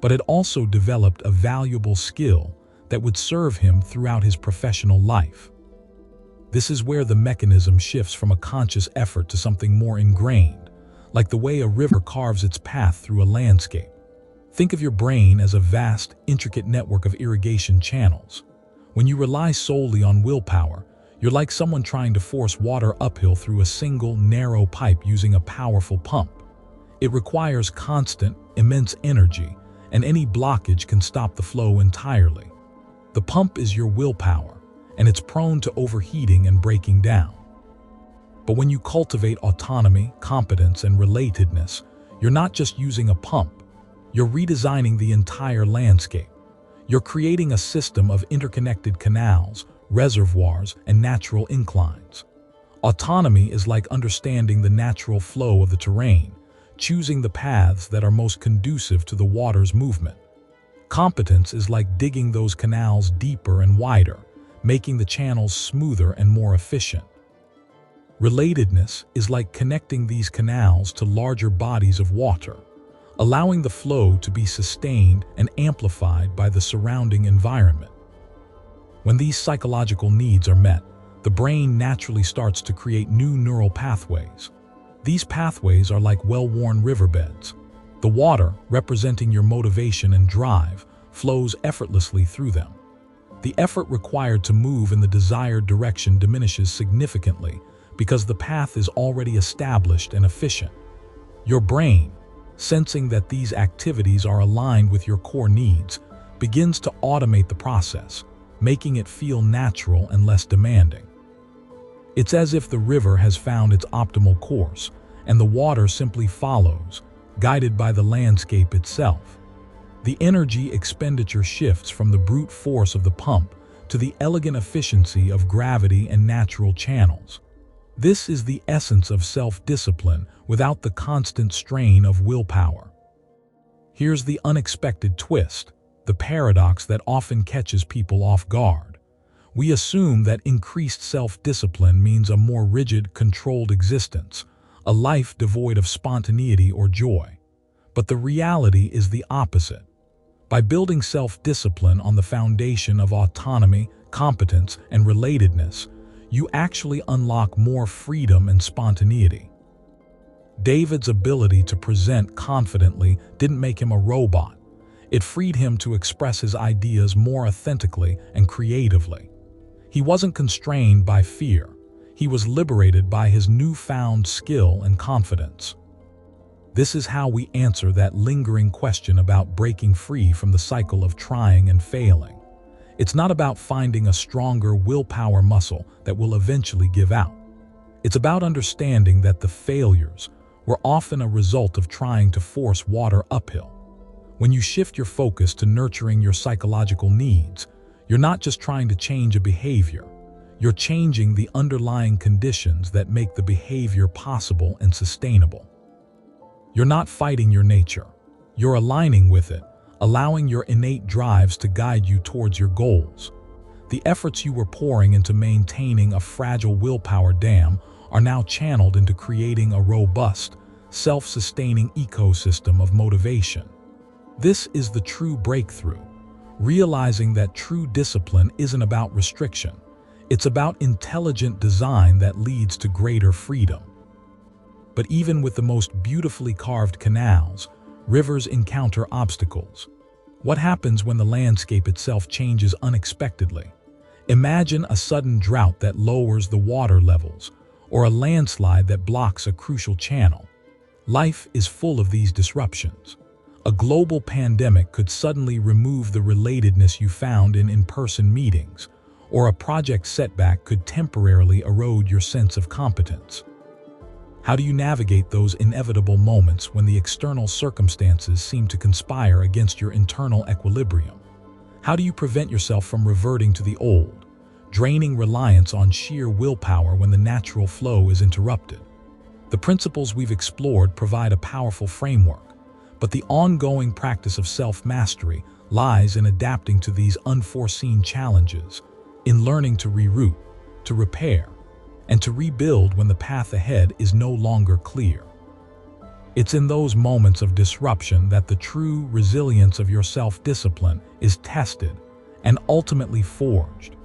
but had also developed a valuable skill that would serve him throughout his professional life. This is where the mechanism shifts from a conscious effort to something more ingrained, like the way a river carves its path through a landscape. Think of your brain as a vast, intricate network of irrigation channels. When you rely solely on willpower, you're like someone trying to force water uphill through a single, narrow pipe using a powerful pump. It requires constant, immense energy, and any blockage can stop the flow entirely. The pump is your willpower, and it's prone to overheating and breaking down. But when you cultivate autonomy, competence, and relatedness, you're not just using a pump. You're redesigning the entire landscape. You're creating a system of interconnected canals, reservoirs, and natural inclines. Autonomy is like understanding the natural flow of the terrain, choosing the paths that are most conducive to the water's movement. Competence is like digging those canals deeper and wider, making the channels smoother and more efficient. Relatedness is like connecting these canals to larger bodies of water, allowing the flow to be sustained and amplified by the surrounding environment. When these psychological needs are met, the brain naturally starts to create new neural pathways. These pathways are like well-worn riverbeds. The water, representing your motivation and drive, flows effortlessly through them. The effort required to move in the desired direction diminishes significantly because the path is already established and efficient. Your brain, sensing that these activities are aligned with your core needs, begins to automate the process, making it feel natural and less demanding. It's as if the river has found its optimal course, and the water simply follows, guided by the landscape itself. The energy expenditure shifts from the brute force of the pump to the elegant efficiency of gravity and natural channels. This is the essence of self-discipline without the constant strain of willpower. Here's the unexpected twist, the paradox that often catches people off guard. We assume that increased self-discipline means a more rigid, controlled existence, a life devoid of spontaneity or joy. But the reality is the opposite. By building self-discipline on the foundation of autonomy, competence, and relatedness, you actually unlock more freedom and spontaneity. David's ability to present confidently didn't make him a robot. It freed him to express his ideas more authentically and creatively. He wasn't constrained by fear. He was liberated by his newfound skill and confidence. This is how we answer that lingering question about breaking free from the cycle of trying and failing. It's not about finding a stronger willpower muscle that will eventually give out. It's about understanding that the failures were often a result of trying to force water uphill. When you shift your focus to nurturing your psychological needs, you're not just trying to change a behavior. You're changing the underlying conditions that make the behavior possible and sustainable. You're not fighting your nature. You're aligning with it, allowing your innate drives to guide you towards your goals. The efforts you were pouring into maintaining a fragile willpower dam are now channeled into creating a robust, self-sustaining ecosystem of motivation. This is the true breakthrough, realizing that true discipline isn't about restriction. It's about intelligent design that leads to greater freedom. But even with the most beautifully carved canals, rivers encounter obstacles. What happens when the landscape itself changes unexpectedly? Imagine a sudden drought that lowers the water levels, or a landslide that blocks a crucial channel. Life is full of these disruptions. A global pandemic could suddenly remove the relatedness you found in in-person meetings, or a project setback could temporarily erode your sense of competence. How do you navigate those inevitable moments when the external circumstances seem to conspire against your internal equilibrium? How do you prevent yourself from reverting to the old, draining reliance on sheer willpower when the natural flow is interrupted? The principles we've explored provide a powerful framework, but the ongoing practice of self-mastery lies in adapting to these unforeseen challenges, in learning to reroute, to repair, and to rebuild when the path ahead is no longer clear. It's in those moments of disruption that the true resilience of your self-discipline is tested and ultimately forged.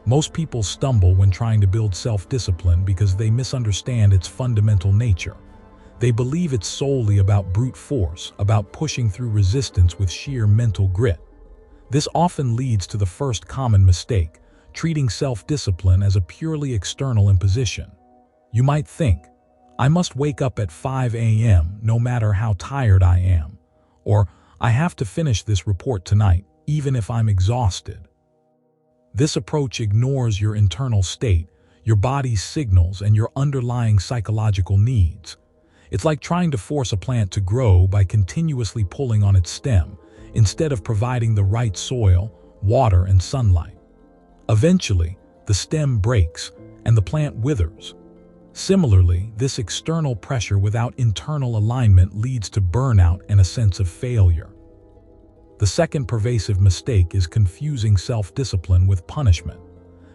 Most people stumble when trying to build self-discipline because they misunderstand its fundamental nature. They believe it's solely about brute force, about pushing through resistance with sheer mental grit. This often leads to the first common mistake, treating self-discipline as a purely external imposition. You might think, I must wake up at 5 a.m. no matter how tired I am, or I have to finish this report tonight, even if I'm exhausted. This approach ignores your internal state, your body's signals, and your underlying psychological needs. It's like trying to force a plant to grow by continuously pulling on its stem, instead of providing the right soil, water, and sunlight. Eventually, the stem breaks and the plant withers. Similarly, this external pressure without internal alignment leads to burnout and a sense of failure. The second pervasive mistake is confusing self-discipline with punishment.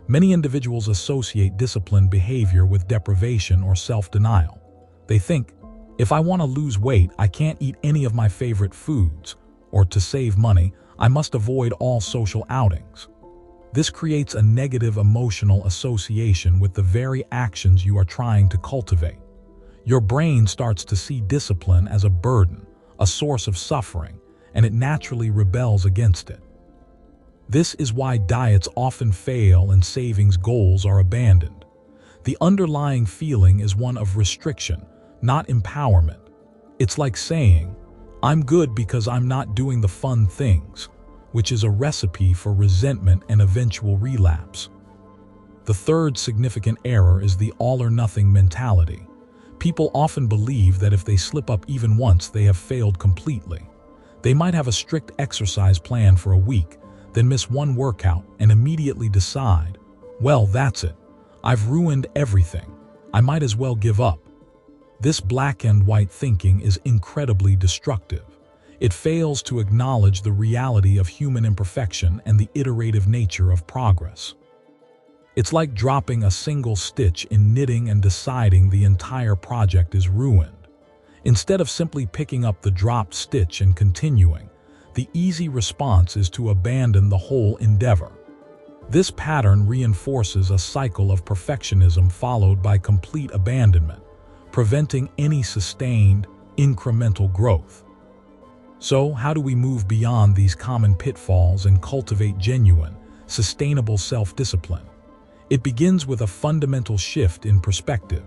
Many individuals associate disciplined behavior with deprivation or self-denial. They think, if I want to lose weight, I can't eat any of my favorite foods, or to save money, I must avoid all social outings. This creates a negative emotional association with the very actions you are trying to cultivate. Your brain starts to see discipline as a burden, a source of suffering, and it naturally rebels against it. This is why diets often fail and savings goals are abandoned. The underlying feeling is one of restriction, not empowerment. It's like saying, I'm good because I'm not doing the fun things, which is a recipe for resentment and eventual relapse. The third significant error is the all-or-nothing mentality. People often believe that if they slip up even once, they have failed completely. They might have a strict exercise plan for a week, then miss one workout and immediately decide, well, that's it. I've ruined everything. I might as well give up. This black and white thinking is incredibly destructive. It fails to acknowledge the reality of human imperfection and the iterative nature of progress. It's like dropping a single stitch in knitting and deciding the entire project is ruined. Instead of simply picking up the dropped stitch and continuing, the easy response is to abandon the whole endeavor. This pattern reinforces a cycle of perfectionism followed by complete abandonment, preventing any sustained, incremental growth. So, how do we move beyond these common pitfalls and cultivate genuine, sustainable self-discipline? It begins with a fundamental shift in perspective,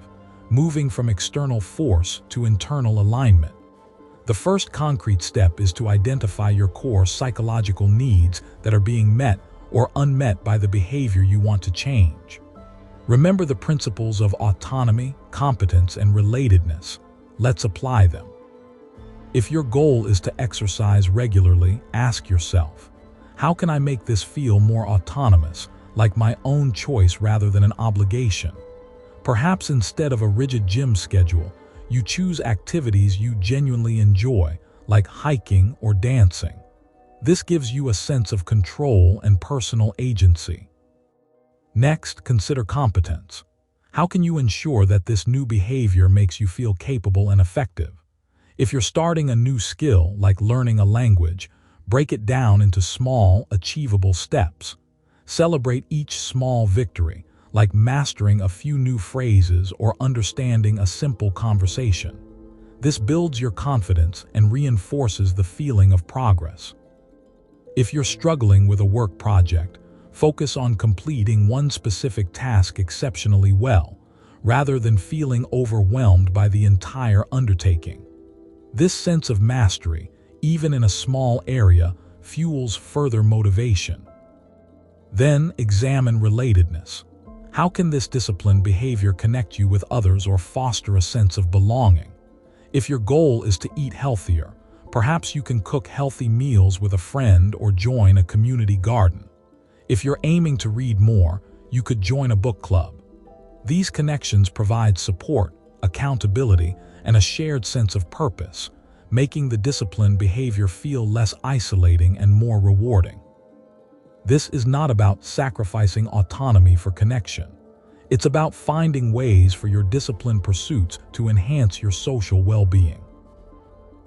moving from external force to internal alignment. The first concrete step is to identify your core psychological needs that are being met or unmet by the behavior you want to change. Remember the principles of autonomy, competence, and relatedness. Let's apply them. If your goal is to exercise regularly, ask yourself, how can I make this feel more autonomous, like my own choice rather than an obligation? Perhaps instead of a rigid gym schedule, you choose activities you genuinely enjoy, like hiking or dancing. This gives you a sense of control and personal agency. Next, consider competence. How can you ensure that this new behavior makes you feel capable and effective? If you're starting a new skill, like learning a language, break it down into small, achievable steps. Celebrate each small victory, like mastering a few new phrases or understanding a simple conversation. This builds your confidence and reinforces the feeling of progress. If you're struggling with a work project, focus on completing one specific task exceptionally well, rather than feeling overwhelmed by the entire undertaking. This sense of mastery, even in a small area, fuels further motivation. Then examine relatedness. How can this disciplined behavior connect you with others or foster a sense of belonging? If your goal is to eat healthier, perhaps you can cook healthy meals with a friend or join a community garden. If you're aiming to read more, you could join a book club. These connections provide support, accountability, and a shared sense of purpose, making the disciplined behavior feel less isolating and more rewarding. This is not about sacrificing autonomy for connection. It's about finding ways for your disciplined pursuits to enhance your social well-being.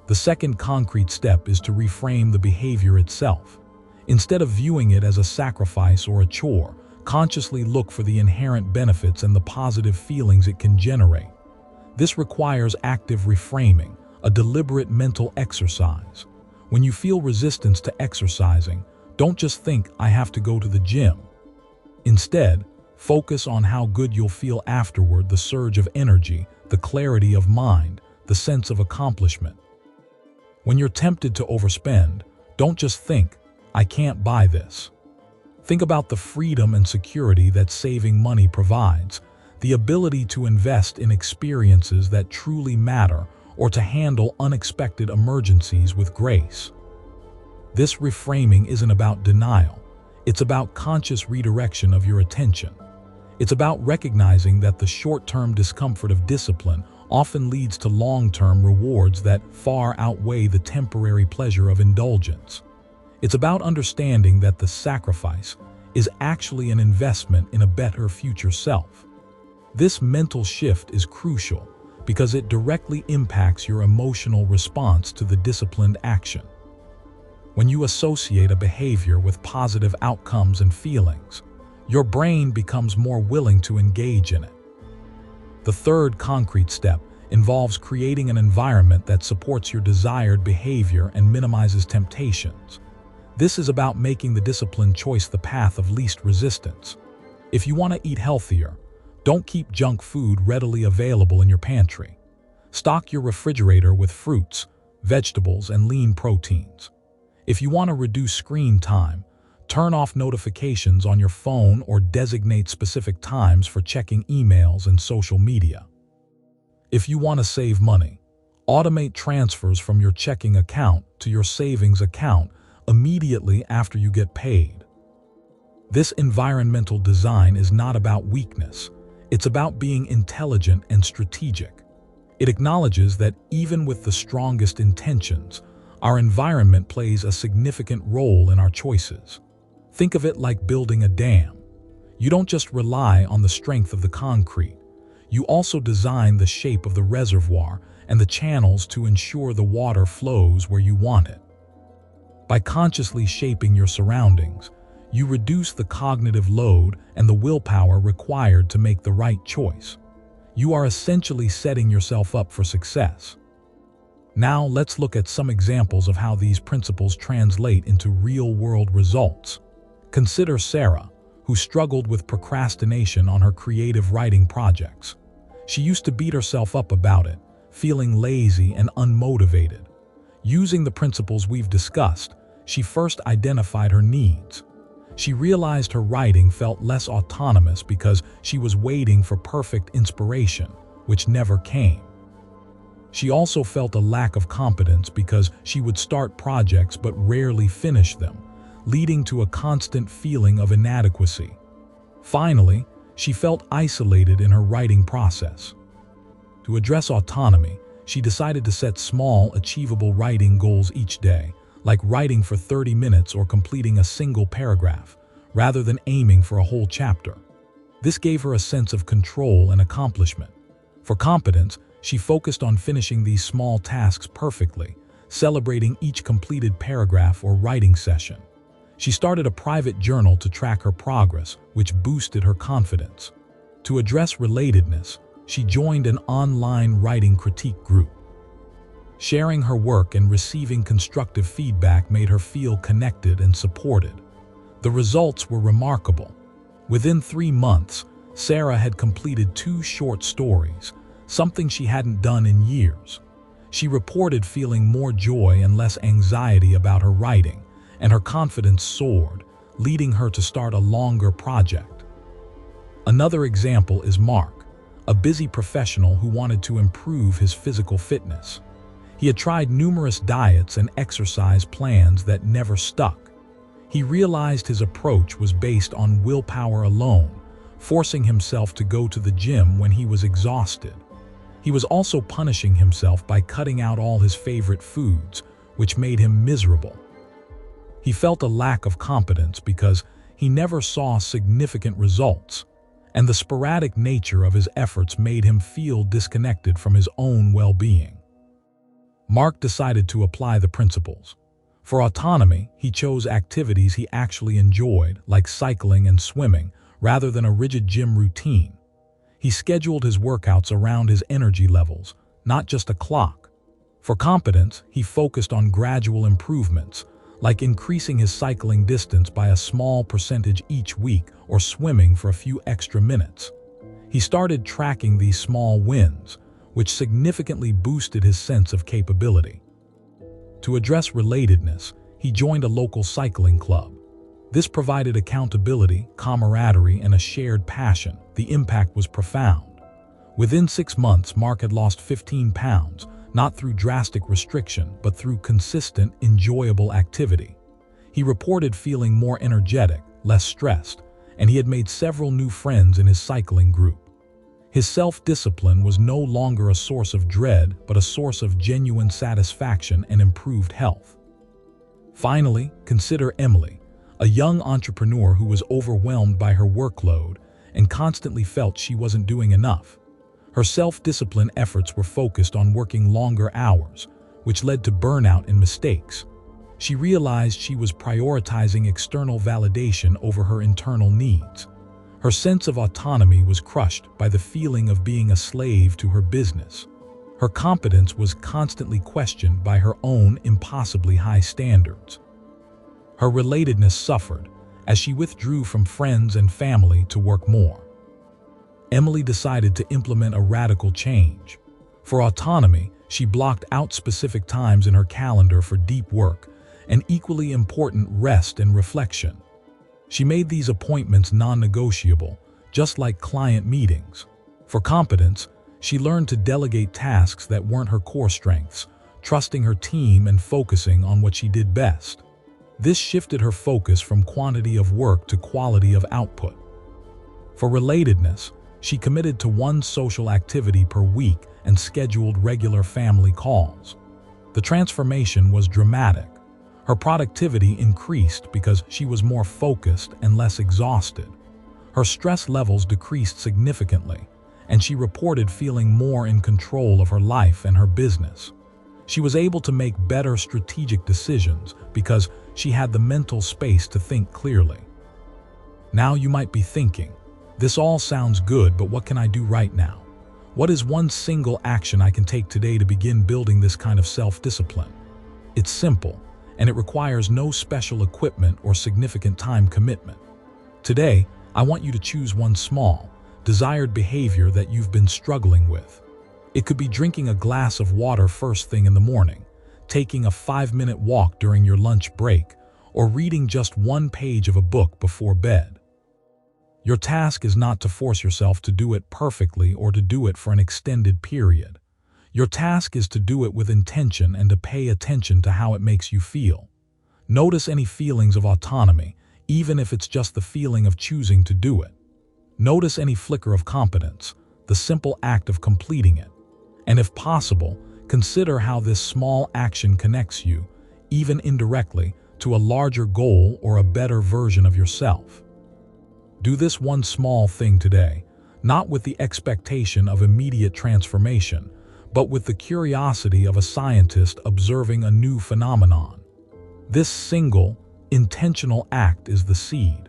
The second concrete step is to reframe the behavior itself. Instead of viewing it as a sacrifice or a chore, consciously look for the inherent benefits and the positive feelings it can generate. This requires active reframing, a deliberate mental exercise. When you feel resistance to exercising, don't just think, I have to go to the gym. Instead, focus on how good you'll feel afterward, the surge of energy, the clarity of mind, the sense of accomplishment. When you're tempted to overspend, don't just think, I can't buy this. Think about the freedom and security that saving money provides, the ability to invest in experiences that truly matter or to handle unexpected emergencies with grace. This reframing isn't about denial. It's about conscious redirection of your attention. It's about recognizing that the short-term discomfort of discipline often leads to long-term rewards that far outweigh the temporary pleasure of indulgence. It's about understanding that the sacrifice is actually an investment in a better future self. This mental shift is crucial because it directly impacts your emotional response to the disciplined action. When you associate a behavior with positive outcomes and feelings, your brain becomes more willing to engage in it. The third concrete step involves creating an environment that supports your desired behavior and minimizes temptations. This is about making the disciplined choice the path of least resistance. If you want to eat healthier, don't keep junk food readily available in your pantry. Stock your refrigerator with fruits, vegetables, and lean proteins. If you want to reduce screen time, turn off notifications on your phone or designate specific times for checking emails and social media. If you want to save money, automate transfers from your checking account to your savings account immediately after you get paid. This environmental design is not about weakness. It's about being intelligent and strategic. It acknowledges that even with the strongest intentions, our environment plays a significant role in our choices. Think of it like building a dam. You don't just rely on the strength of the concrete. You also design the shape of the reservoir and the channels to ensure the water flows where you want it. By consciously shaping your surroundings, you reduce the cognitive load and the willpower required to make the right choice. You are essentially setting yourself up for success. Now let's look at some examples of how these principles translate into real-world results. Consider Sarah, who struggled with procrastination on her creative writing projects. She used to beat herself up about it, feeling lazy and unmotivated. Using the principles we've discussed, she first identified her needs. She realized her writing felt less autonomous because she was waiting for perfect inspiration, which never came. She also felt a lack of confidence because she would start projects but rarely finish them, leading to a constant feeling of inadequacy. Finally, she felt isolated in her writing process. To address autonomy, she decided to set small, achievable writing goals each day, like writing for 30 minutes or completing a single paragraph, rather than aiming for a whole chapter. This gave her a sense of control and accomplishment. For competence, she focused on finishing these small tasks perfectly, celebrating each completed paragraph or writing session. She started a private journal to track her progress, which boosted her confidence. To address relatedness, she joined an online writing critique group. Sharing her work and receiving constructive feedback made her feel connected and supported. The results were remarkable. Within 3 months, Sarah had completed 2 short stories, something she hadn't done in years. She reported feeling more joy and less anxiety about her writing, and her confidence soared, leading her to start a longer project. Another example is Mark, a busy professional who wanted to improve his physical fitness. He had tried numerous diets and exercise plans that never stuck. He realized his approach was based on willpower alone, forcing himself to go to the gym when he was exhausted. He was also punishing himself by cutting out all his favorite foods, which made him miserable. He felt a lack of confidence because he never saw significant results, and the sporadic nature of his efforts made him feel disconnected from his own well-being. Mark decided to apply the principles. For autonomy, he chose activities he actually enjoyed, like cycling and swimming, rather than a rigid gym routine. He scheduled his workouts around his energy levels, not just a clock. For competence, he focused on gradual improvements, like increasing his cycling distance by a small percentage each week or swimming for a few extra minutes. He started tracking these small wins, which significantly boosted his sense of capability. To address relatedness, he joined a local cycling club. This provided accountability, camaraderie, and a shared passion. The impact was profound. Within 6 months, Mark had lost 15 pounds, not through drastic restriction, but through consistent, enjoyable activity. He reported feeling more energetic, less stressed, and he had made several new friends in his cycling group. His self-discipline was no longer a source of dread, but a source of genuine satisfaction and improved health. Finally, consider Emily, a young entrepreneur who was overwhelmed by her workload and constantly felt she wasn't doing enough. Her self-discipline efforts were focused on working longer hours, which led to burnout and mistakes. She realized she was prioritizing external validation over her internal needs. Her sense of autonomy was crushed by the feeling of being a slave to her business. Her competence was constantly questioned by her own impossibly high standards. Her relatedness suffered as she withdrew from friends and family to work more. Emily decided to implement a radical change. For autonomy, she blocked out specific times in her calendar for deep work and equally important rest and reflection. She made these appointments non-negotiable, just like client meetings. For competence, she learned to delegate tasks that weren't her core strengths, trusting her team and focusing on what she did best. This shifted her focus from quantity of work to quality of output. For relatedness, she committed to one social activity per week and scheduled regular family calls. The transformation was dramatic. Her productivity increased because she was more focused and less exhausted. Her stress levels decreased significantly, and she reported feeling more in control of her life and her business. She was able to make better strategic decisions because she had the mental space to think clearly. Now you might be thinking, this all sounds good, but what can I do right now? What is one single action I can take today to begin building this kind of self-discipline? It's simple, and it requires no special equipment or significant time commitment. Today, I want you to choose one small, desired behavior that you've been struggling with. It could be drinking a glass of water first thing in the morning, taking a 5-minute walk during your lunch break, or reading just one page of a book before bed. Your task is not to force yourself to do it perfectly or to do it for an extended period. Your task is to do it with intention and to pay attention to how it makes you feel. Notice any feelings of autonomy, even if it's just the feeling of choosing to do it. Notice any flicker of competence, the simple act of completing it. And if possible, consider how this small action connects you, even indirectly, to a larger goal or a better version of yourself. Do this one small thing today, not with the expectation of immediate transformation, but with the curiosity of a scientist observing a new phenomenon. This single, intentional act is the seed.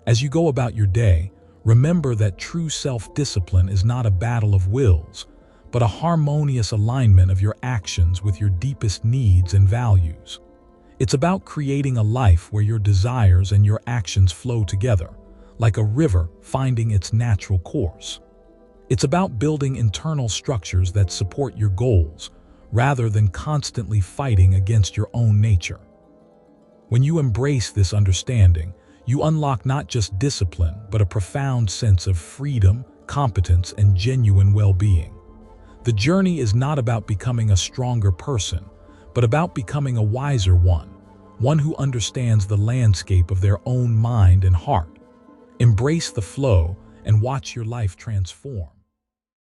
As you go about your day, remember that true self-discipline is not a battle of wills, but a harmonious alignment of your actions with your deepest needs and values. It's about creating a life where your desires and your actions flow together, like a river finding its natural course. It's about building internal structures that support your goals, rather than constantly fighting against your own nature. When you embrace this understanding, you unlock not just discipline, but a profound sense of freedom, competence, and genuine well-being. The journey is not about becoming a stronger person, but about becoming a wiser one who understands the landscape of their own mind and heart. Embrace the flow and watch your life transform.